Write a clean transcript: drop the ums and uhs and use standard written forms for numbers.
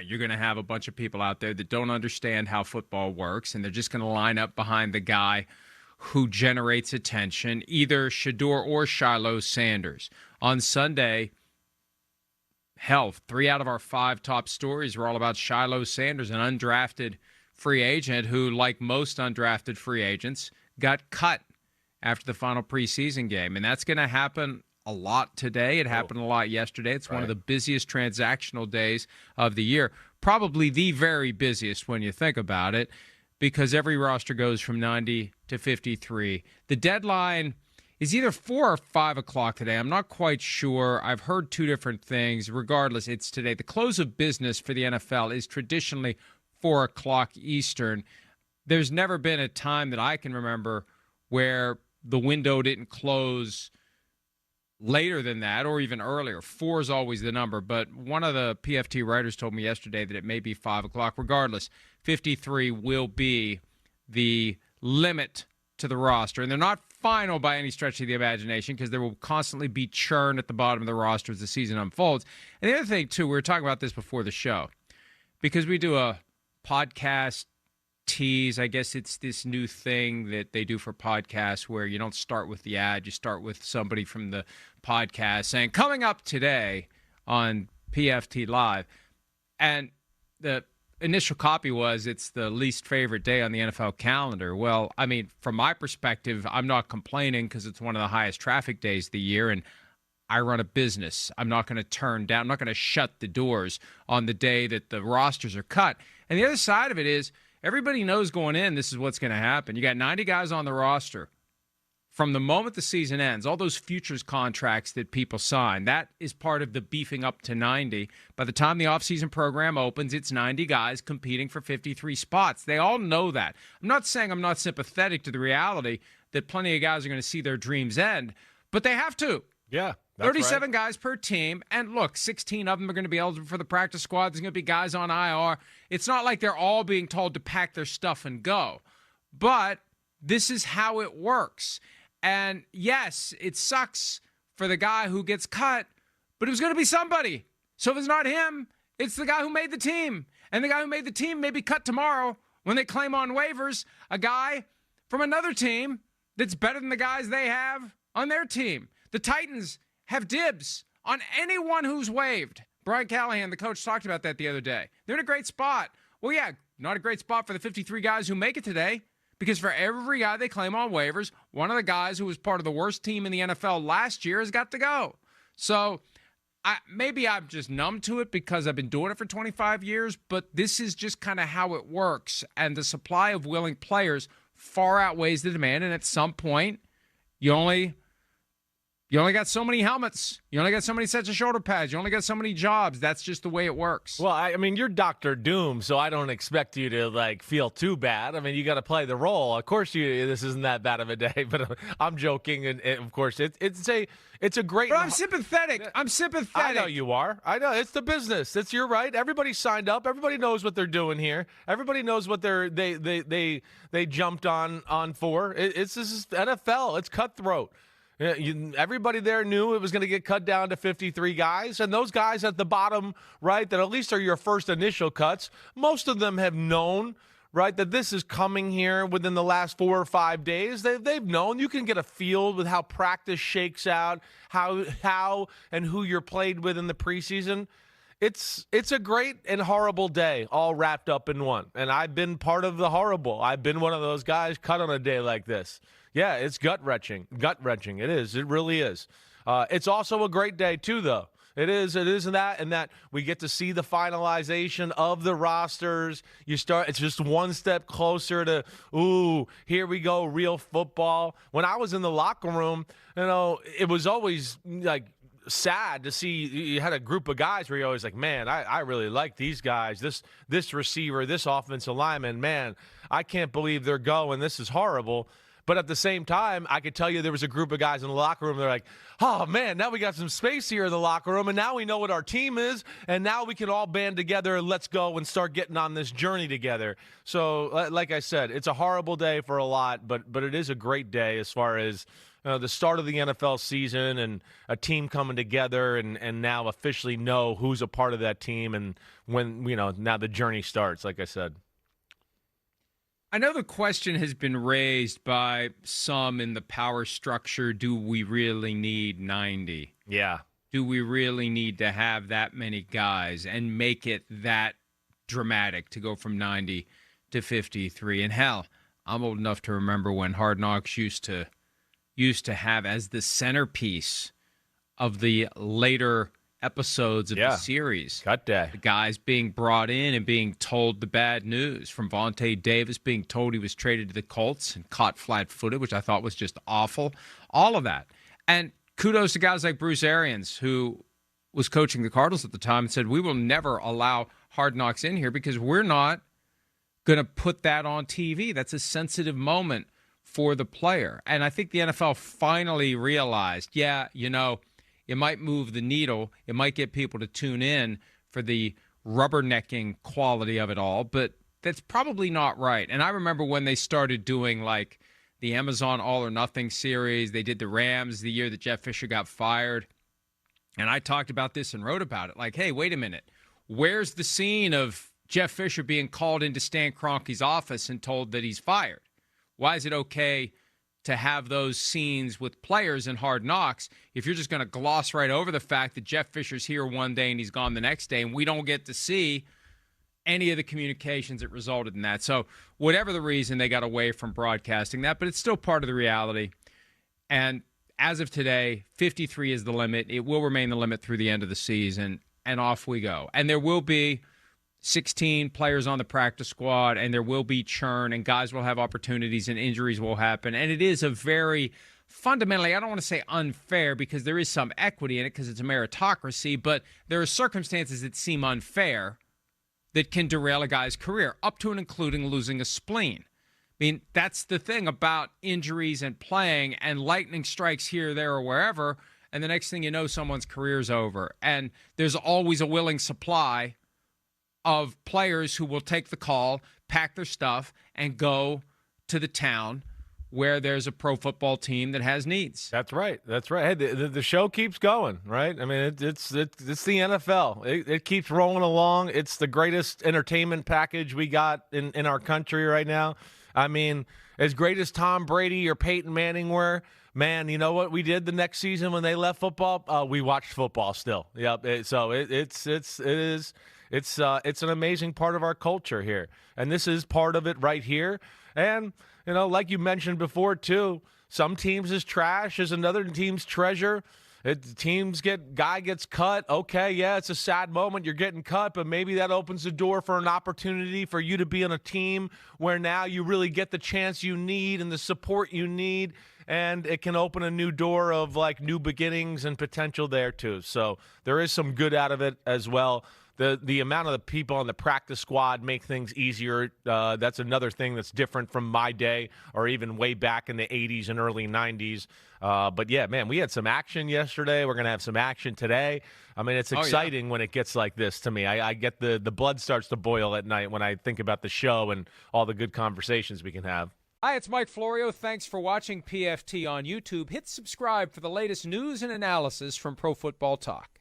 you're going to have a bunch of people out there that don't understand how football works, and they're just going to line up behind the guy who generates attention, either Shador or Shiloh Sanders. On Sunday, hell, 3 out of our 5 top stories were all about Shiloh Sanders, an undrafted free agent who, like most undrafted free agents, got cut after the final preseason game. And that's going to happen a lot today. It happened a lot yesterday. It's one of the busiest transactional days of the year, probably the very busiest when you think about it, because every roster goes from 90 to 53. The deadline is either 4 or 5 o'clock today. I'm not quite sure. I've heard 2 different things. Regardless, it's today. The close of business for the NFL is traditionally 4 o'clock Eastern. There's never been a time that I can remember where the window didn't close later than that or even earlier. 4 is always the number, but one of the PFT writers told me yesterday that it may be 5 o'clock. Regardless, 53 will be the limit to the roster, and they're not final by any stretch of the imagination because there will constantly be churn at the bottom of the roster as the season unfolds. And the other thing, too, we were talking about this before the show, because we do a podcast tease. I guess it's this new thing that they do for podcasts where you don't start with the ad, you start with somebody from the podcast saying, coming up today on PFT Live. And the initial copy was, it's the least favorite day on the NFL calendar. Well, I mean, from my perspective, I'm not complaining because it's one of the highest traffic days of the year, and I run a business. I'm not going to turn down, I'm not going to shut the doors on the day that the rosters are cut. And the other side of it is, everybody knows going in, this is what's going to happen. You got 90 guys on the roster. From the moment the season ends, all those futures contracts that people sign, that is part of the beefing up to 90. By the time the offseason program opens, it's 90 guys competing for 53 spots. They all know that. I'm not saying I'm not sympathetic to the reality that plenty of guys are going to see their dreams end, but they have to. Yeah. 37 guys per team, and look, 16 of them are going to be eligible for the practice squad. There's going to be guys on IR. It's not like they're all being told to pack their stuff and go, but this is how it works. And yes, it sucks for the guy who gets cut, but it was going to be somebody. So if it's not him, it's the guy who made the team. And the guy who made the team may be cut tomorrow when they claim on waivers a guy from another team that's better than the guys they have on their team. The Titans have dibs on anyone who's waived. Brian Callahan, the coach, talked about that the other day. They're in a great spot. Well, yeah, not a great spot for the 53 guys who make it today, because for every guy they claim on waivers, one of the guys who was part of the worst team in the NFL last year has got to go. So maybe I'm just numb to it because I've been doing it for 25 years, but this is just kind of how it works. And the supply of willing players far outweighs the demand. And at some point, you only got so many helmets. You only got so many sets of shoulder pads. You only got so many jobs. That's just the way it works. Well, I mean, you're Dr. Doom, so I don't expect you to, feel too bad. I mean, you got to play the role. Of course, this isn't that bad of a day, but I'm joking. And of course, it's a great. But I'm sympathetic. I know you are. I know. It's the business. You're right. Everybody signed up. Everybody knows what they're doing here. Everybody knows what they jumped on for. This is NFL. It's cutthroat. Everybody there knew it was going to get cut down to 53 guys, and those guys at the bottom, right, that at least are your first initial cuts, most of them have known, right, that this is coming here within the last 4 or 5 days. They've known. You can get a feel with how practice shakes out, how and who you're played with in the preseason. It's a great and horrible day all wrapped up in one, and I've been part of the horrible. I've been one of those guys cut on a day like this. Yeah, it's gut-wrenching. Gut-wrenching. It is. It really is. It's also a great day, too, though. It is in that we get to see the finalization of the rosters. It's just one step closer to, here we go, real football. When I was in the locker room, it was always sad to see you had a group of guys where you're always like, man, I really like these guys. This receiver, this offensive lineman, man, I can't believe they're going. This is horrible. But at the same time, I could tell you there was a group of guys in the locker room. They're like, oh, man, now we got some space here in the locker room, and now we know what our team is, and now we can all band together and let's go and start getting on this journey together. So, like I said, it's a horrible day for a lot, but it is a great day as far as the start of the NFL season and a team coming together and now officially know who's a part of that team and when, now the journey starts, like I said. I know the question has been raised by some in the power structure, do we really need 90? Yeah. Do we really need to have that many guys and make it that dramatic to go from 90 to 53? And hell, I'm old enough to remember when Hard Knocks used to have as the centerpiece of the later episodes of the series. Cut day. The guys being brought in and being told the bad news, from Vontae Davis being told he was traded to the Colts and caught flat-footed, which I thought was just awful. All of that. And kudos to guys like Bruce Arians, who was coaching the Cardinals at the time, and said, we will never allow Hard Knocks in here because we're not going to put that on TV. That's a sensitive moment for the player. And I think the NFL finally realized, it might move the needle. It might get people to tune in for the rubbernecking quality of it all, but that's probably not right. And I remember when they started doing like the Amazon All or Nothing series. They did the Rams the year that Jeff Fisher got fired. And I talked about this and wrote about it. Like, hey, wait a minute. Where's the scene of Jeff Fisher being called into Stan Kroenke's office and told that he's fired? Why is it okay to have those scenes with players in Hard Knocks if you're just going to gloss right over the fact that Jeff Fisher's here one day and he's gone the next day, and we don't get to see any of the communications that resulted in that? So whatever the reason, they got away from broadcasting that, but it's still part of the reality. And as of today, 53 is the limit. It will remain the limit through the end of the season, and off we go. And there will be 16 players on the practice squad, and there will be churn, and guys will have opportunities, and injuries will happen. And it is a very fundamentally, I don't want to say unfair because there is some equity in it because it's a meritocracy, but there are circumstances that seem unfair that can derail a guy's career, up to and including losing a spleen. I mean, that's the thing about injuries and playing, and lightning strikes here, there, or wherever, and the next thing you know, someone's career's over. And there's always a willing supply of players who will take the call, pack their stuff, and go to the town where there's a pro football team that has needs. That's right. That's right. Hey, the show keeps going, right? I mean, it's the NFL. It keeps rolling along. It's the greatest entertainment package we got in our country right now. I mean, as great as Tom Brady or Peyton Manning were, man, you know what we did the next season when they left football? We watched football still. Yep. It's an amazing part of our culture here, and this is part of it right here. And like you mentioned before too, some teams is trash, is another team's treasure. Guy gets cut. Okay, yeah, it's a sad moment. You're getting cut, but maybe that opens the door for an opportunity for you to be on a team where now you really get the chance you need and the support you need, and it can open a new door of like new beginnings and potential there too. So there is some good out of it as well. The amount of the people on the practice squad make things easier. That's another thing that's different from my day or even way back in the 80s and early 90s. But, yeah, man, we had some action yesterday. We're going to have some action today. I mean, it's exciting when it gets like this to me. I get the blood starts to boil at night when I think about the show and all the good conversations we can have. Hi, it's Mike Florio. Thanks for watching PFT on YouTube. Hit subscribe for the latest news and analysis from Pro Football Talk.